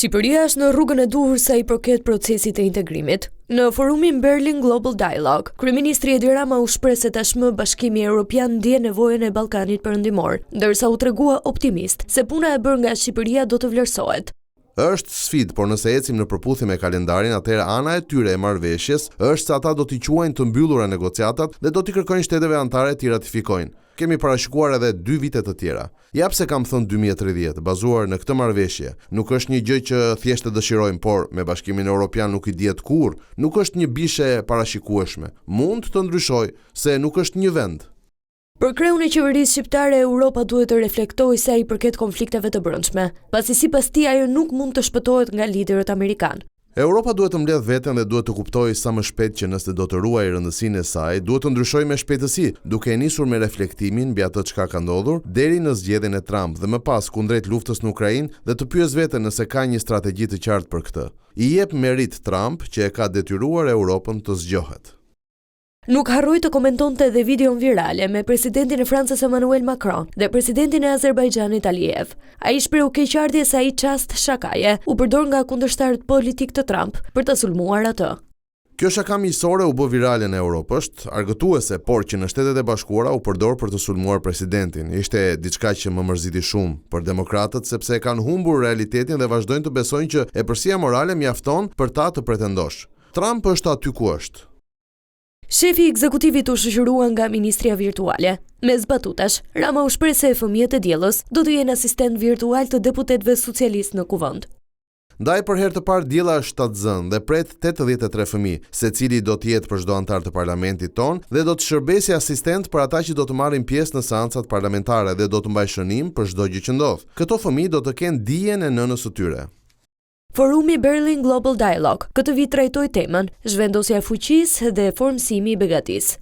Shqipëria është në rrugën e duhur sa i përket procesit të integrimit. Në forumin Berlin Global Dialogue, kryeministri Edi Rama u shpreh se tashmë Bashkimi Evropian ndjen nevojën e Ballkanit Perëndimor, ndërsa u tregua optimist se puna e bërë nga Shqipëria do të vlerësohet. Është sfidë, por nëse ecim në përputhje me kalendarin, atëherë ana e tyre e marrëveshjes është se ata do t'i quajnë të mbyllura negociatat dhe do t'i kërkojnë shteteve anëtare t'i ratifikojnë. Kemi parashikuar edhe 2 vite të tjera. Jap se kam thënë 2030, bazuar në këtë marrëveshje. Nuk është një gjë që thjesht e dëshirojmë, por me Bashkimin Evropian nuk i dihet kurrë. Nuk është një bishe e parashikueshme. Mund të ndryshojë, se nuk është një vend. Për kreun e qeverisë shqiptare, Europa duhet të reflektojë sa i përket konflikteve të brendshme, pasi sipas tij ajo nuk mund të shpëtohet nga liderët amerikanë. Europa duhet të mbledh veten dhe duhet të kuptojë sa më shpejt që nëse do të ruajë rëndësinë e saj, duhet të ndryshojë me shpejtësi, duke nisur me reflektimin mbi atë çka ka ndodhur deri në zgjedhjen e Trump dhe më pas kundrejt luftës në Ukrainë dhe të pyes veten nëse ka një strategji të qartë për këtë. I jep merit Trump që e ka detyruar Europën të zgjohet. Nuk harroi të komentonte edhe videon virale me presidentin e Francës Emmanuel Macron dhe presidentin e Azerbajxhanit Aliyev. Ai shprehu keqardhje se ai çast shakaje u përdor nga kundërshtarët politik të Trump për të sulmuar atë. Kjo shaka miqësore u bë virale në Europë, është argëtuese, por që në Shtetet e Bashkuara u përdor për të sulmuar presidentin. Ishte diçka që më mërziti shumë për demokratët sepse e kanë humbur realitetin dhe vazhdojnë të besojnë që epërsia morale mjafton për ta të pretendosh. Trump është aty ku është. Shefi i ekzekutivit u shoqërua nga ministria virtuale. Me zbatutash, Rama u shpreh se fëmijët e diellës do të jenë asistent virtual të deputetëve socialistë në kuvend. Ndaj për herë të parë diella është shtatzën dhe pret 83 fëmijë, secili do të jetë për çdo antar të parlamentit ton dhe do të shërbesë asistent për ata që do të marrin pjesë në seancat parlamentare dhe do të mbajë shënim për çdo gjë që ndodh. Këto fëmijë do të kenë dijen e nënës së tyre. Forumi Berlin Global Dialogue këtë vit trajtoi temën zhvendosja e fuqisë dhe formësimi i begatisë.